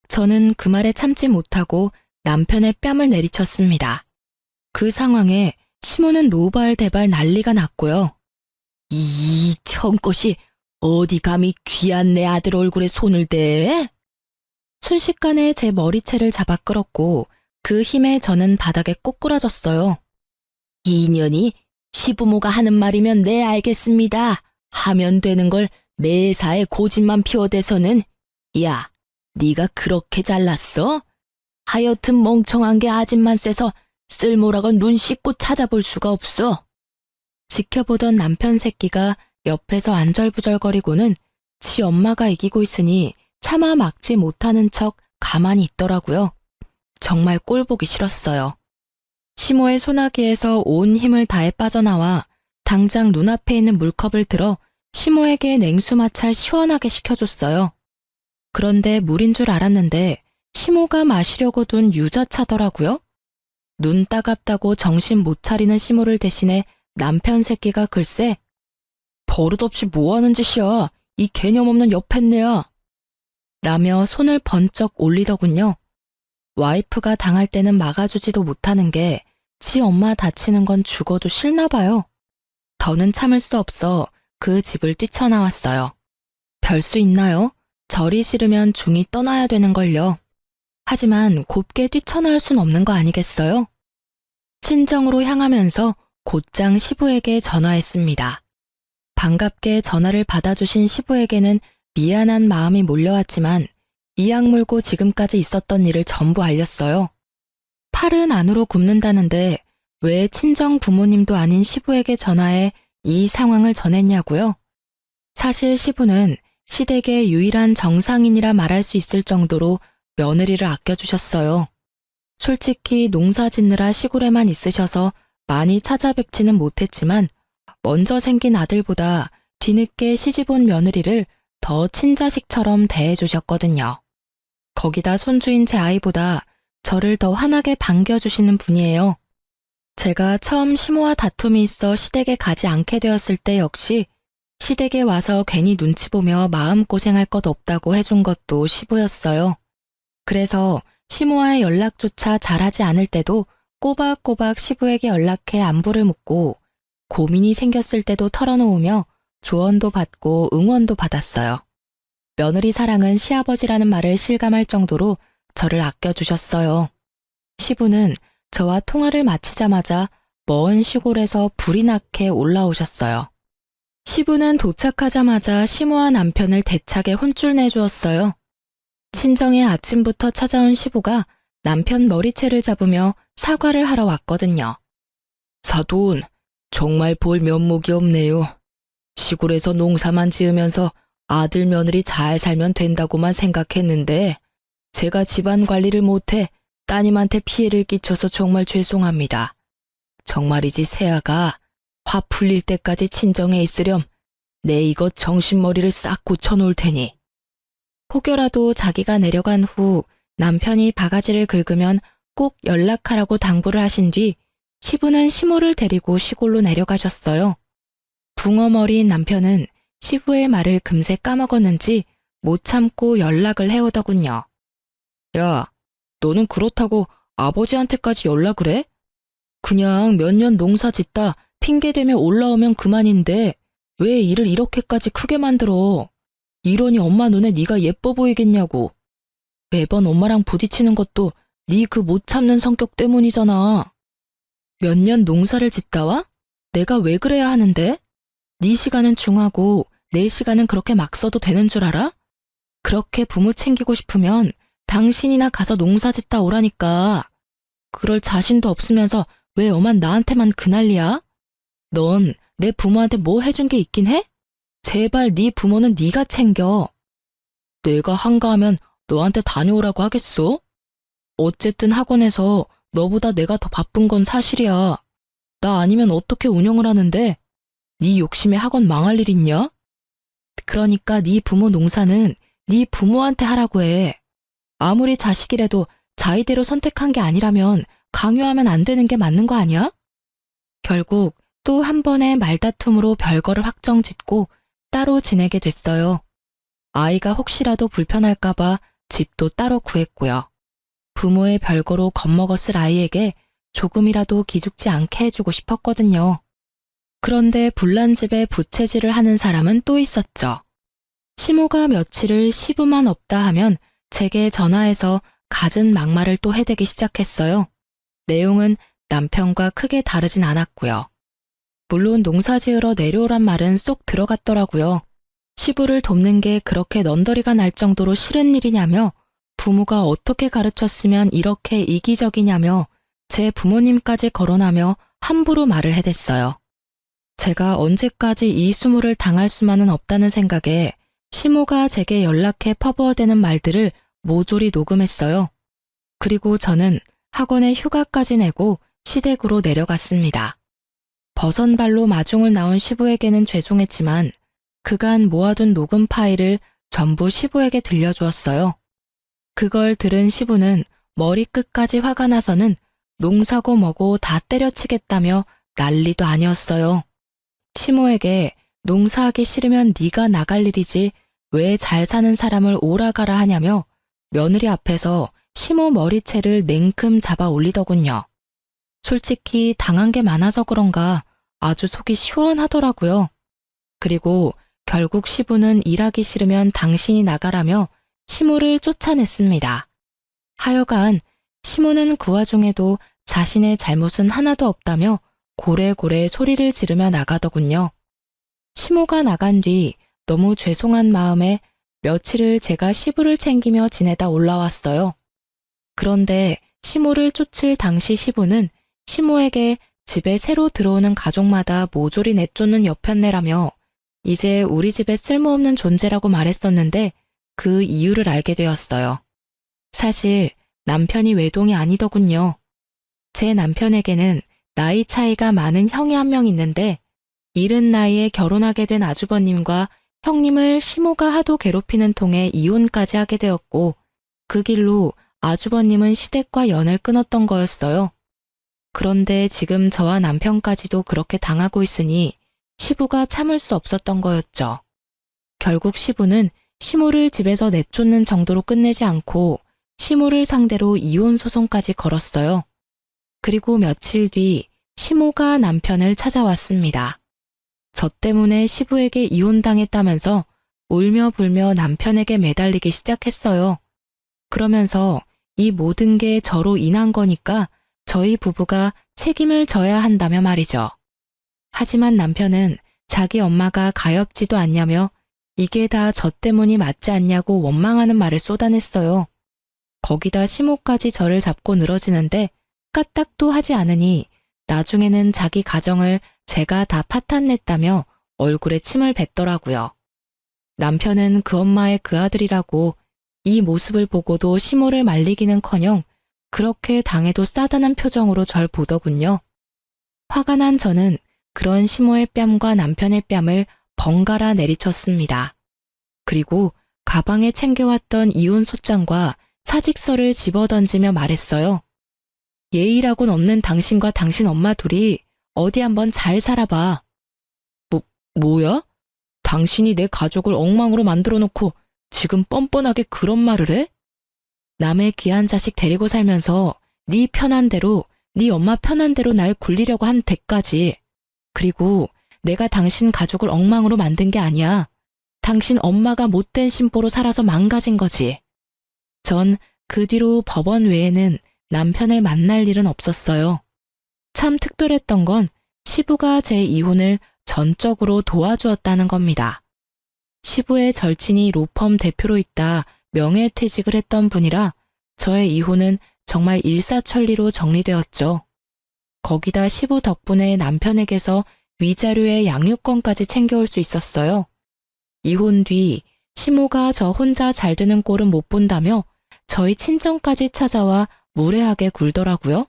저는 그 말에 참지 못하고 남편의 뺨을 내리쳤습니다. 그 상황에 시모는 노발대발 난리가 났고요. 이 청것이 어디 감히 귀한 내 아들 얼굴에 손을 대? 순식간에 제 머리채를 잡아 끌었고 그 힘에 저는 바닥에 꼬꾸라졌어요. 이년이 시부모가 하는 말이면 네 알겠습니다. 하면 되는 걸 매사에 고집만 피워대서는 야, 네가 그렇게 잘났어? 하여튼 멍청한 게 아집만 세서 쓸모라곤 눈 씻고 찾아볼 수가 없어. 지켜보던 남편 새끼가 옆에서 안절부절거리고는 지 엄마가 이기고 있으니 차마 막지 못하는 척 가만히 있더라고요. 정말 꼴보기 싫었어요. 시모의 소나기에서 온 힘을 다해 빠져나와 당장 눈앞에 있는 물컵을 들어 시모에게 냉수 마찰 시원하게 시켜줬어요. 그런데 물인 줄 알았는데 시모가 마시려고 둔 유자차더라고요. 눈 따갑다고 정신 못 차리는 시모를 대신해 남편 새끼가 글쎄 버릇없이 뭐하는 짓이야. 이 개념 없는 여팻네야. 라며 손을 번쩍 올리더군요. 와이프가 당할 때는 막아주지도 못하는 게 지 엄마 다치는 건 죽어도 싫나 봐요. 더는 참을 수 없어 그 집을 뛰쳐나왔어요. 별 수 있나요? 절이 싫으면 중이 떠나야 되는걸요. 하지만 곱게 뛰쳐나올 순 없는 거 아니겠어요? 친정으로 향하면서 곧장 시부에게 전화했습니다. 반갑게 전화를 받아주신 시부에게는 미안한 마음이 몰려왔지만 이악 물고 지금까지 있었던 일을 전부 알렸어요. 팔은 안으로 굽는다는데 왜 친정 부모님도 아닌 시부에게 전화해 이 상황을 전했냐고요? 사실 시부는 시댁의 유일한 정상인이라 말할 수 있을 정도로 며느리를 아껴주셨어요. 솔직히 농사 짓느라 시골에만 있으셔서 많이 찾아뵙지는 못했지만 먼저 생긴 아들보다 뒤늦게 시집온 며느리를 더 친자식처럼 대해주셨거든요. 거기다 손주인 제 아이보다 저를 더 환하게 반겨주시는 분이에요. 제가 처음 시모와 다툼이 있어 시댁에 가지 않게 되었을 때 역시 시댁에 와서 괜히 눈치 보며 마음고생할 것 없다고 해준 것도 시부였어요. 그래서 시모와의 연락조차 잘하지 않을 때도 꼬박꼬박 시부에게 연락해 안부를 묻고 고민이 생겼을 때도 털어놓으며 조언도 받고 응원도 받았어요. 며느리 사랑은 시아버지라는 말을 실감할 정도로 저를 아껴주셨어요. 시부는 저와 통화를 마치자마자 먼 시골에서 불이 나게 올라오셨어요. 시부는 도착하자마자 시모와 남편을 대차게 혼쭐 내주었어요. 친정에 아침부터 찾아온 시부가 남편 머리채를 잡으며 사과를 하러 왔거든요. 사돈, 정말 볼 면목이 없네요. 시골에서 농사만 지으면서 아들 며느리 잘 살면 된다고만 생각했는데 제가 집안 관리를 못해 따님한테 피해를 끼쳐서 정말 죄송합니다. 정말이지 새아가 화 풀릴 때까지 친정에 있으렴. 내 이것 정신머리를 싹 고쳐놓을 테니. 혹여라도 자기가 내려간 후 남편이 바가지를 긁으면 꼭 연락하라고 당부를 하신 뒤 시부는 시모를 데리고 시골로 내려가셨어요. 붕어머리인 남편은 시부의 말을 금세 까먹었는지 못 참고 연락을 해오더군요. 야, 너는 그렇다고 아버지한테까지 연락을 해? 그냥 몇 년 농사 짓다 핑계대며 올라오면 그만인데 왜 일을 이렇게까지 크게 만들어? 이러니 엄마 눈에 네가 예뻐 보이겠냐고. 매번 엄마랑 부딪히는 것도 네 그 못 참는 성격 때문이잖아. 몇 년 농사를 짓다 와? 내가 왜 그래야 하는데? 네 시간은 중하고 내 시간은 그렇게 막 써도 되는 줄 알아? 그렇게 부모 챙기고 싶으면 당신이나 가서 농사 짓다 오라니까. 그럴 자신도 없으면서 왜 엄만 나한테만 그 난리야? 넌 내 부모한테 뭐 해준 게 있긴 해? 제발 네 부모는 네가 챙겨. 내가 한가하면 너한테 다녀오라고 하겠어? 어쨌든 학원에서 너보다 내가 더 바쁜 건 사실이야. 나 아니면 어떻게 운영을 하는데 네 욕심에 학원 망할 일 있냐? 그러니까 네 부모 농사는 네 부모한테 하라고 해. 아무리 자식이라도 자의대로 선택한 게 아니라면 강요하면 안 되는 게 맞는 거 아니야? 결국 또 한 번의 말다툼으로 별거를 확정짓고 따로 지내게 됐어요. 아이가 혹시라도 불편할까봐 집도 따로 구했고요. 부모의 별거로 겁먹었을 아이에게 조금이라도 기죽지 않게 해주고 싶었거든요. 그런데 불난 집에 부채질을 하는 사람은 또 있었죠. 시모가 며칠을 시부만 없다 하면 제게 전화해서 갖은 막말을 또 해대기 시작했어요. 내용은 남편과 크게 다르진 않았고요. 물론 농사 지으러 내려오란 말은 쏙 들어갔더라고요. 시부를 돕는 게 그렇게 넌더리가 날 정도로 싫은 일이냐며 부모가 어떻게 가르쳤으면 이렇게 이기적이냐며 제 부모님까지 거론하며 함부로 말을 해댔어요. 제가 언제까지 이 수모를 당할 수만은 없다는 생각에 시모가 제게 연락해 퍼부어대는 말들을 모조리 녹음했어요. 그리고 저는 학원에 휴가까지 내고 시댁으로 내려갔습니다. 버선발로 마중을 나온 시부에게는 죄송했지만 그간 모아둔 녹음 파일을 전부 시부에게 들려주었어요. 그걸 들은 시부는 머리끝까지 화가 나서는 농사고 뭐고 다 때려치겠다며 난리도 아니었어요. 시모에게 농사하기 싫으면 네가 나갈 일이지 왜 잘 사는 사람을 오라가라 하냐며 며느리 앞에서 시모 머리채를 냉큼 잡아 올리더군요. 솔직히 당한 게 많아서 그런가 아주 속이 시원하더라고요. 그리고 결국 시부는 일하기 싫으면 당신이 나가라며 시모를 쫓아냈습니다. 하여간 시모는 그 와중에도 자신의 잘못은 하나도 없다며 고래고래 소리를 지르며 나가더군요. 시모가 나간 뒤 너무 죄송한 마음에 며칠을 제가 시부를 챙기며 지내다 올라왔어요. 그런데 시모를 쫓을 당시 시부는 시모에게 집에 새로 들어오는 가족마다 모조리 내쫓는 여편네라며 이제 우리 집에 쓸모없는 존재라고 말했었는데 그 이유를 알게 되었어요. 사실 남편이 외동이 아니더군요. 제 남편에게는 나이 차이가 많은 형이 한 명 있는데 이른 나이에 결혼하게 된 아주버님과 형님을 시모가 하도 괴롭히는 통에 이혼까지 하게 되었고 그 길로 아주버님은 시댁과 연을 끊었던 거였어요. 그런데 지금 저와 남편까지도 그렇게 당하고 있으니 시부가 참을 수 없었던 거였죠. 결국 시부는 시모를 집에서 내쫓는 정도로 끝내지 않고 시모를 상대로 이혼 소송까지 걸었어요. 그리고 며칠 뒤 시모가 남편을 찾아왔습니다. 저 때문에 시부에게 이혼당했다면서 울며 불며 남편에게 매달리기 시작했어요. 그러면서 이 모든 게 저로 인한 거니까 저희 부부가 책임을 져야 한다며 말이죠. 하지만 남편은 자기 엄마가 가엾지도 않냐며 이게 다 저 때문이 맞지 않냐고 원망하는 말을 쏟아냈어요. 거기다 시모까지 저를 잡고 늘어지는데 까딱도 하지 않으니 나중에는 자기 가정을 제가 다 파탄냈다며 얼굴에 침을 뱉더라고요. 남편은 그 엄마의 그 아들이라고 이 모습을 보고도 시모를 말리기는커녕 그렇게 당해도 싸다는 표정으로 절 보더군요. 화가 난 저는 그런 시모의 뺨과 남편의 뺨을 번갈아 내리쳤습니다. 그리고 가방에 챙겨왔던 이혼 소장과 사직서를 집어던지며 말했어요. 예의라곤 없는 당신과 당신 엄마 둘이 어디 한번 잘 살아봐. 뭐야? 당신이 내 가족을 엉망으로 만들어 놓고 지금 뻔뻔하게 그런 말을 해? 남의 귀한 자식 데리고 살면서 네 편한 대로, 네 엄마 편한 대로 날 굴리려고 한 대까지. 그리고 내가 당신 가족을 엉망으로 만든 게 아니야. 당신 엄마가 못된 신보로 살아서 망가진 거지. 전 그 뒤로 법원 외에는 남편을 만날 일은 없었어요. 참 특별했던 건 시부가 제 이혼을 전적으로 도와주었다는 겁니다. 시부의 절친이 로펌 대표로 있다 명예퇴직을 했던 분이라 저의 이혼은 정말 일사천리로 정리되었죠. 거기다 시부 덕분에 남편에게서 위자료의 양육권까지 챙겨올 수 있었어요. 이혼 뒤 시모가 저 혼자 잘 되는 꼴은 못 본다며 저희 친정까지 찾아와 무례하게 굴더라고요.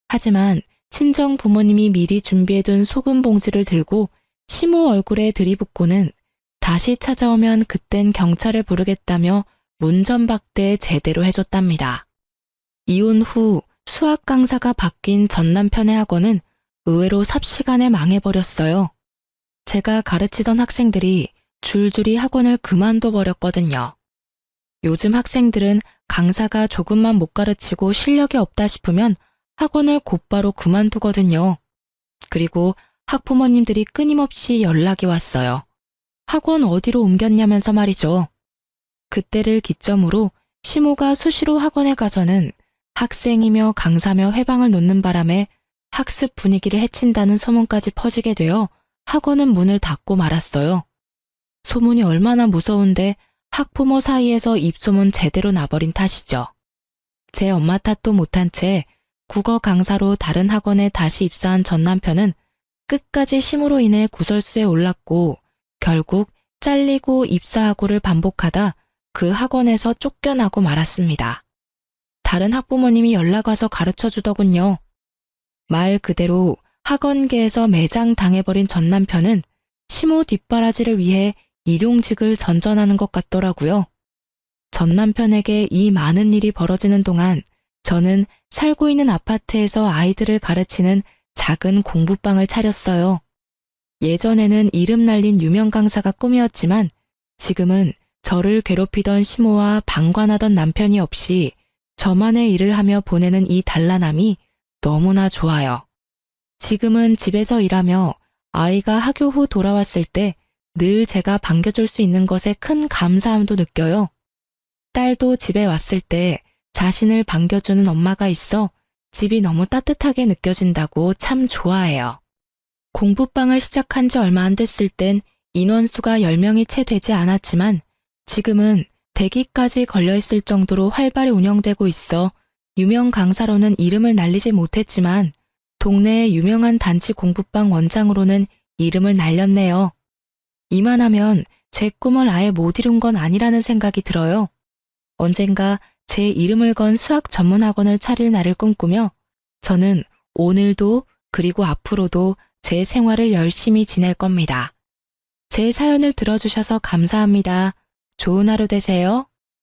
하지만 친정 부모님이 미리 준비해둔 소금 봉지를 들고 시모 얼굴에 들이붓고는 다시 찾아오면 그땐 경찰을 부르겠다며 문전박대 제대로 해줬답니다. 이혼 후 수학 강사가 바뀐 전 남편의 학원은 의외로 삽시간에 망해버렸어요. 제가 가르치던 학생들이 줄줄이 학원을 그만둬 버렸거든요. 요즘 학생들은 강사가 조금만 못 가르치고 실력이 없다 싶으면 학원을 곧바로 그만두거든요. 그리고 학부모님들이 끊임없이 연락이 왔어요. 학원 어디로 옮겼냐면서 말이죠. 그때를 기점으로 시모가 수시로 학원에 가서는 학생이며 강사며 회방을 놓는 바람에 학습 분위기를 해친다는 소문까지 퍼지게 되어 학원은 문을 닫고 말았어요. 소문이 얼마나 무서운데 학부모 사이에서 입소문 제대로 나버린 탓이죠. 제 엄마 탓도 못한 채 국어 강사로 다른 학원에 다시 입사한 전 남편은 끝까지 심으로 인해 구설수에 올랐고 결국 잘리고 입사하고를 반복하다 그 학원에서 쫓겨나고 말았습니다. 다른 학부모님이 연락 와서 가르쳐 주더군요. 말 그대로 학원계에서 매장 당해버린 전 남편은 시모 뒷바라지를 위해 일용직을 전전하는 것 같더라고요. 전 남편에게 이 많은 일이 벌어지는 동안 저는 살고 있는 아파트에서 아이들을 가르치는 작은 공부방을 차렸어요. 예전에는 이름 날린 유명 강사가 꿈이었지만 지금은 저를 괴롭히던 시모와 방관하던 남편이 없이 저만의 일을 하며 보내는 이 단란함이 너무나 좋아요. 지금은 집에서 일하며 아이가 학교 후 돌아왔을 때 늘 제가 반겨줄 수 있는 것에 큰 감사함도 느껴요. 딸도 집에 왔을 때 자신을 반겨주는 엄마가 있어 집이 너무 따뜻하게 느껴진다고 참 좋아해요. 공부방을 시작한 지 얼마 안 됐을 땐 인원수가 10명이 채 되지 않았지만 지금은 대기까지 걸려있을 정도로 활발히 운영되고 있어 유명 강사로는 이름을 날리지 못했지만 동네의 유명한 단체 공부방 원장으로는 이름을 날렸네요. 이만하면 제 꿈을 아예 못 이룬 건 아니라는 생각이 들어요. 언젠가 제 이름을 건 수학 전문 학원을 차릴 날을 꿈꾸며 저는 오늘도 그리고 앞으로도 제 생활을 열심히 지낼 겁니다. 제 사연을 들어주셔서 감사합니다. 좋은 하루 되세요.